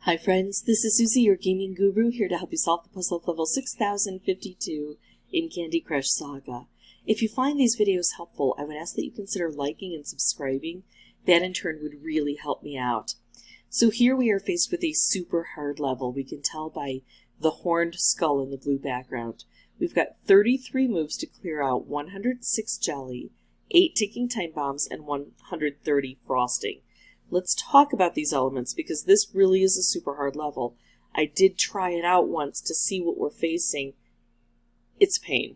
Hi friends, this is Suzy, your gaming guru, here to help you solve the puzzle of level 6052 in Candy Crush Saga. If you find these videos helpful, I would ask that you consider liking and subscribing. That in turn would really help me out. So here we are faced with a super hard level. We can tell by the horned skull in the blue background. We've got 33 moves to clear out, 106 jelly, 8 ticking time bombs, and 130 frosting. Let's talk about these elements because this really is a super hard level. I did try it out once to see what we're facing. It's pain.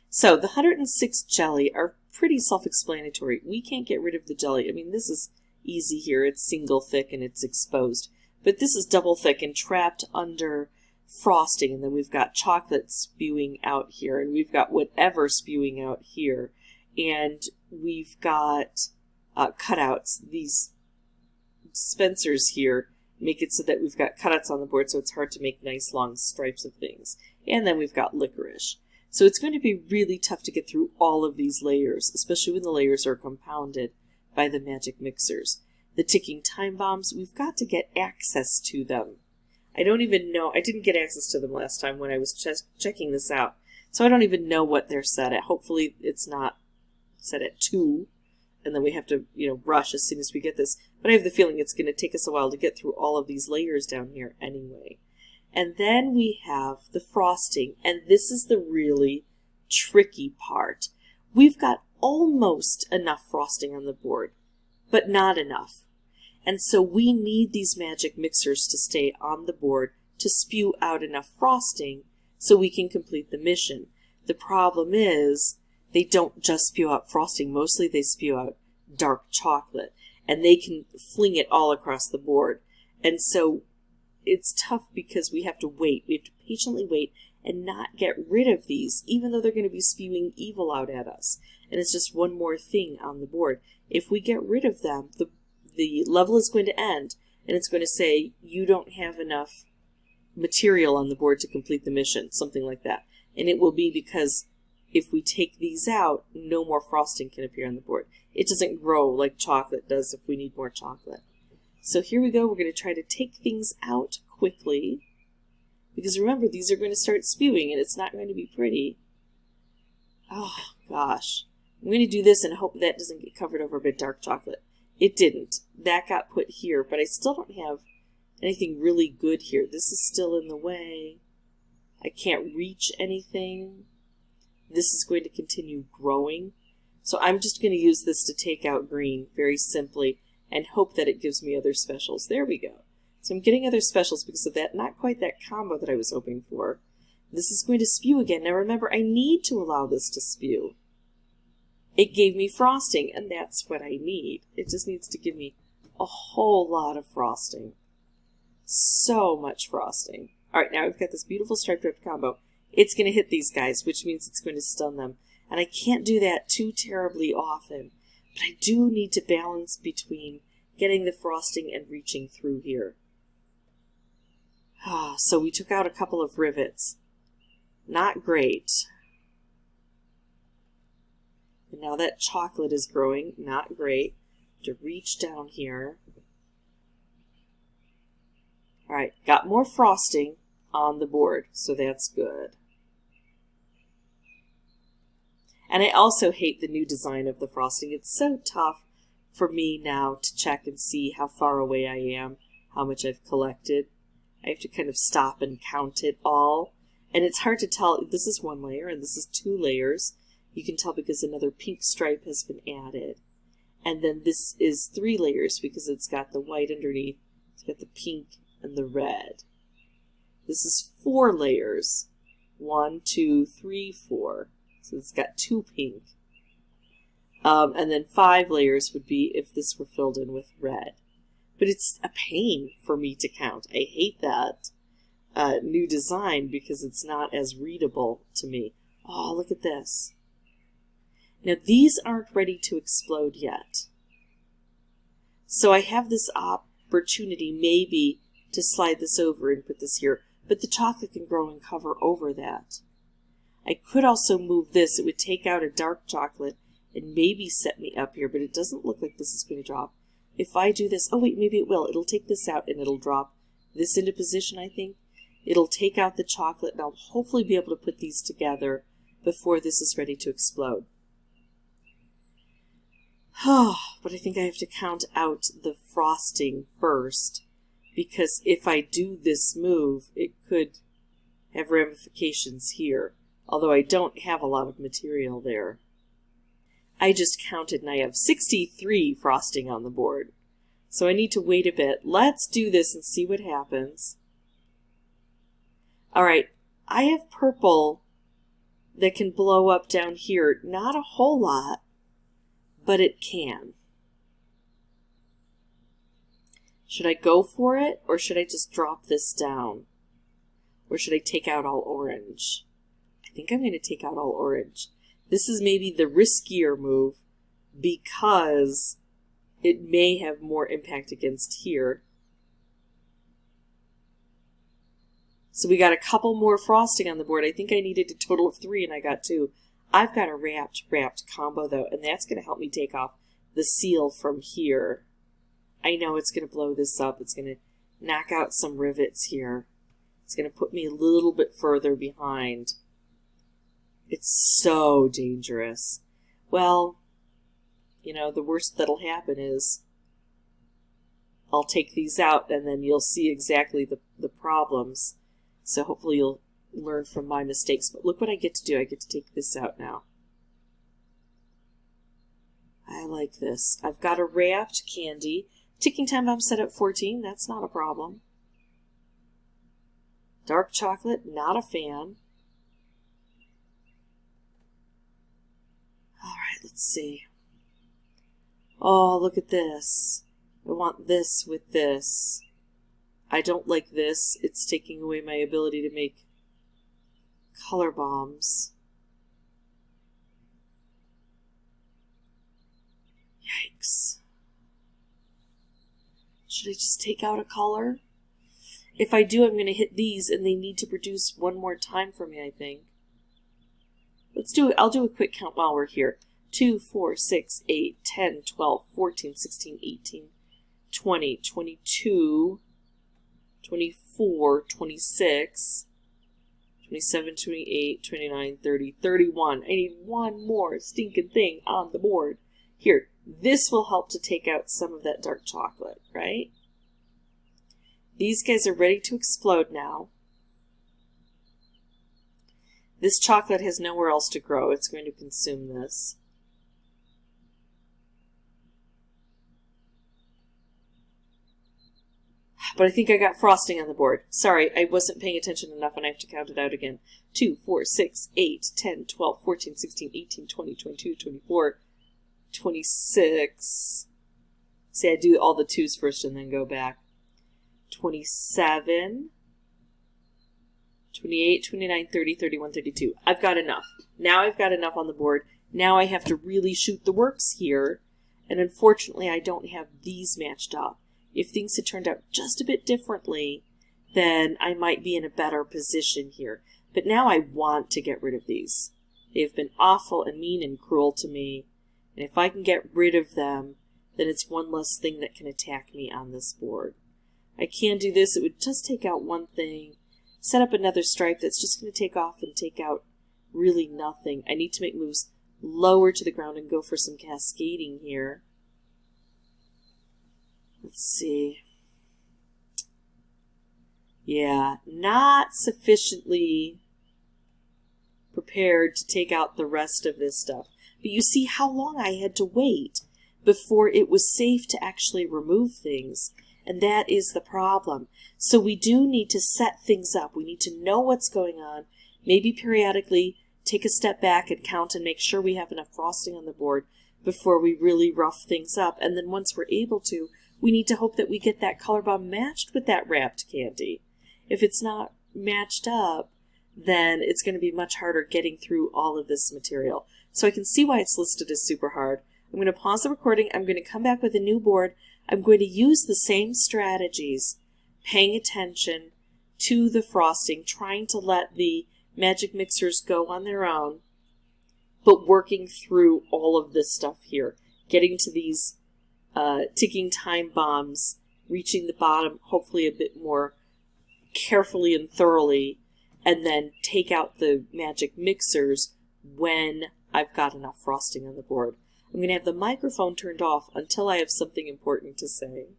So the 106 jelly are pretty self-explanatory. We can't get rid of the jelly. I mean, this is easy here. It's single thick and it's exposed. But this is double thick and trapped under frosting. And then we've got chocolate spewing out here. And we've got whatever spewing out here. And we've got cutouts. These Spencers here make it so that we've got cutouts on the board, so it's hard to make nice long stripes of things. And then we've got licorice. So it's going to be really tough to get through all of these layers, especially when the layers are compounded by the magic mixers. The ticking time bombs, we've got to get access to them. I don't even know, I didn't get access to them last time when I was checking this out. So I don't even know what they're set at. Hopefully it's not set at 2. And then we have to, rush as soon as we get this. But I have the feeling it's going to take us a while to get through all of these layers down here anyway. And then we have the frosting. And this is the really tricky part. We've got almost enough frosting on the board, but not enough. And so we need these magic mixers to stay on the board to spew out enough frosting so we can complete the mission. The problem is, they don't just spew out frosting. Mostly they spew out dark chocolate. And they can fling it all across the board. And so it's tough because we have to wait. We have to patiently wait and not get rid of these, even though they're going to be spewing evil out at us. And it's just one more thing on the board. If we get rid of them, the level is going to end. And it's going to say, you don't have enough material on the board to complete the mission. Something like that. And it will be because if we take these out, no more frosting can appear on the board. It doesn't grow like chocolate does if we need more chocolate. So here we go. We're going to try to take things out quickly. Because remember, these are going to start spewing and it's not going to be pretty. Oh, gosh. I'm going to do this and hope that doesn't get covered over by dark chocolate. It didn't. That got put here, but I still don't have anything really good here. This is still in the way. I can't reach anything. This is going to continue growing. So I'm just going to use this to take out green very simply and hope that it gives me other specials. There we go. So I'm getting other specials because of that. Not quite that combo that I was hoping for. This is going to spew again. Now remember, I need to allow this to spew. It gave me frosting, and that's what I need. It just needs to give me a whole lot of frosting. So much frosting. All right, now we've got this beautiful striped rip combo. It's going to hit these guys, which means it's going to stun them. And I can't do that too terribly often. But I do need to balance between getting the frosting and reaching through here. So we took out a couple of rivets. Not great. And now that chocolate is growing. Not great. To reach down here. Alright, got more frosting on the board, so that's good. And I also hate the new design of the frosting. It's so tough for me now to check and see how far away I am, how much I've collected. I have to kind of stop and count it all. And it's hard to tell. This is 1 layer and this is 2 layers. You can tell because another pink stripe has been added. And then this is 3 layers because it's got the white underneath. It's got the pink and the red. This is 4 layers. 1, 2, 3, 4. So it's got 2 pink. And then 5 layers would be if this were filled in with red. But it's a pain for me to count. I hate that new design because it's not as readable to me. Oh, look at this. Now these aren't ready to explode yet. So I have this opportunity maybe to slide this over and put this here. But the chocolate can grow and cover over that. I could also move this. It would take out a dark chocolate and maybe set me up here, but it doesn't look like this is going to drop. If I do this, oh wait, maybe it will. It'll take this out and it'll drop this into position, I think it'll take out the chocolate, and I'll hopefully be able to put these together before this is ready to explode. But I think I have to count out the frosting first, because if I do this move, it could have ramifications here, although I don't have a lot of material there. I just counted and I have 63 frosting on the board. So I need to wait a bit. Let's do this and see what happens. Alright, I have purple that can blow up down here. Not a whole lot, but it can. Should I go for it, or should I just drop this down? Or should I take out all orange? I think I'm going to take out all orange. This is maybe the riskier move because it may have more impact against here. So we got a couple more frosting on the board. I think I needed a total of 3 and I got 2. I've got a wrapped combo though, and that's going to help me take off the seal from here. I know it's going to blow this up. It's going to knock out some rivets here. It's going to put me a little bit further behind. It's so dangerous. Well, you know, the worst that'll happen is I'll take these out and then you'll see exactly the problems. So hopefully you'll learn from my mistakes. But look what I get to do. I get to take this out now. I like this. I've got a wrapped candy. Ticking time bomb set at 14. That's not a problem. Dark chocolate, not a fan. Alright, let's see. Oh, look at this. I want this with this. I don't like this. It's taking away my ability to make color bombs. Yikes. Should I just take out a color? If I do, I'm going to hit these, and they need to produce one more time for me, I think. Let's do it. I'll do a quick count while we're here. 2, 4, 6, 8, 10, 12, 14, 16, 18, 20, 22, 24, 26, 27, 28, 29, 30, 31. I need one more stinking thing on the board. Here, this will help to take out some of that dark chocolate, right? These guys are ready to explode now. This chocolate has nowhere else to grow. It's going to consume this. But I think I got frosting on the board. Sorry, I wasn't paying attention enough and I have to count it out again. 2, 4, 6, 8, 10, 12, 14, 16, 18, 20, 22, 24, 26. See, I do all the 2s first and then go back. 27, 28, 29, 30, 31, 32. I've got enough. Now I've got enough on the board. Now I have to really shoot the works here. And unfortunately, I don't have these matched up. If things had turned out just a bit differently, then I might be in a better position here. But now I want to get rid of these. They've been awful and mean and cruel to me. And if I can get rid of them, then it's one less thing that can attack me on this board. I can do this. It would just take out one thing. Set up another stripe that's just going to take off and take out really nothing. I need to make moves lower to the ground and go for some cascading here. Let's see. Yeah, not sufficiently prepared to take out the rest of this stuff. But you see how long I had to wait before it was safe to actually remove things. And that is the problem. So we do need to set things up. We need to know what's going on. Maybe periodically take a step back and count and make sure we have enough frosting on the board before we really rough things up. And then once we're able to, we need to hope that we get that color bomb matched with that wrapped candy. If it's not matched up, then it's going to be much harder getting through all of this material. So I can see why it's listed as super hard. I'm going to pause the recording. I'm going to come back with a new board. I'm going to use the same strategies, paying attention to the frosting, trying to let the magic mixers go on their own, but working through all of this stuff here, getting to these ticking time bombs, reaching the bottom hopefully a bit more carefully and thoroughly, and then take out the magic mixers when I've got enough frosting on the board. I'm going to have the microphone turned off until I have something important to say.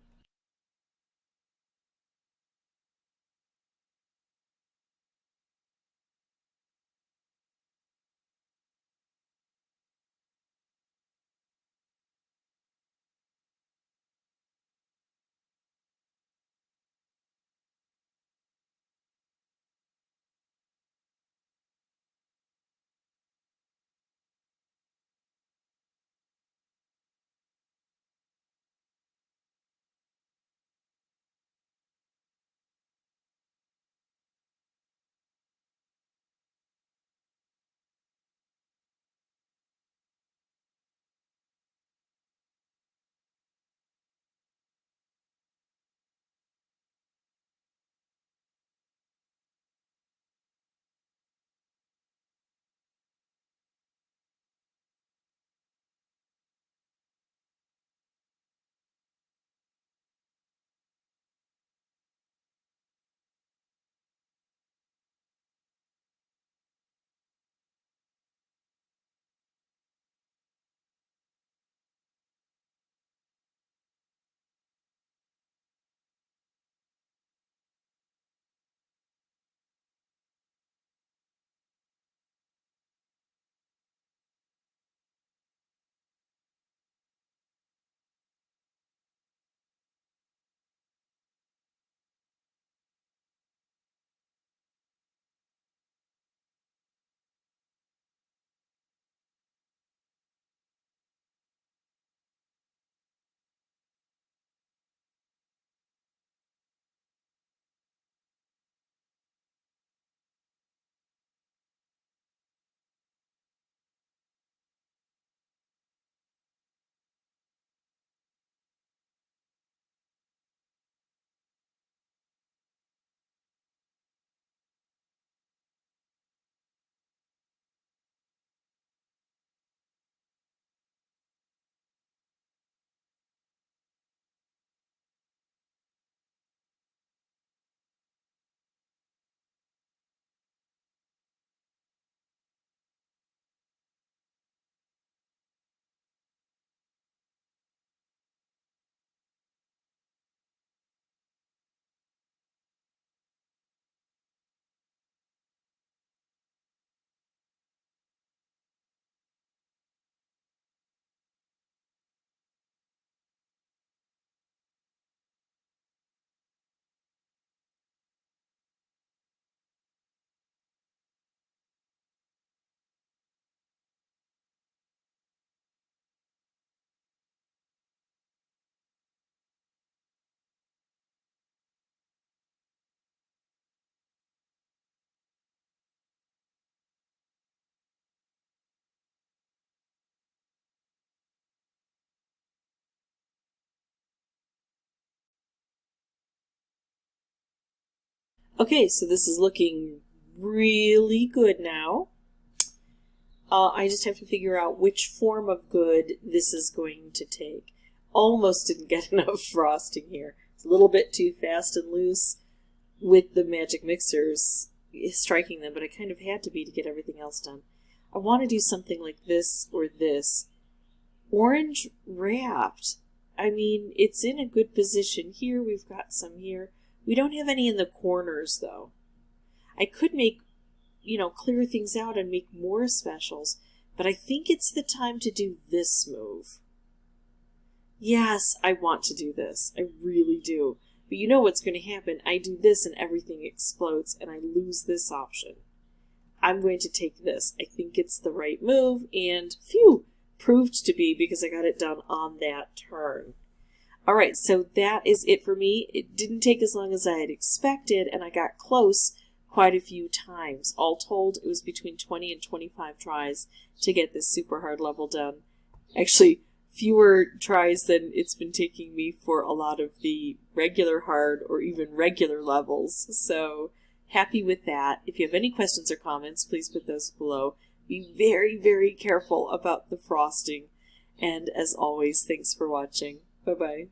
Okay, so this is looking really good now. I just have to figure out which form of good this is going to take. Almost didn't get enough frosting here. It's a little bit too fast and loose with the magic mixers striking them, but I kind of had to be to get everything else done. I want to do something like this or this. Orange wrapped. I mean, it's in a good position here. We've got some here. We don't have any in the corners, though. I could make, clear things out and make more specials, but I think it's the time to do this move. Yes, I want to do this. I really do. But you know what's going to happen. I do this and everything explodes, and I lose this option. I'm going to take this. I think it's the right move, and phew, proved to be because I got it done on that turn. Alright, so that is it for me. It didn't take as long as I had expected, and I got close quite a few times. All told, it was between 20 and 25 tries to get this super hard level done. Actually, fewer tries than it's been taking me for a lot of the regular hard or even regular levels. So, happy with that. If you have any questions or comments, please put those below. Be very, very careful about the frosting. And as always, thanks for watching. Bye-bye.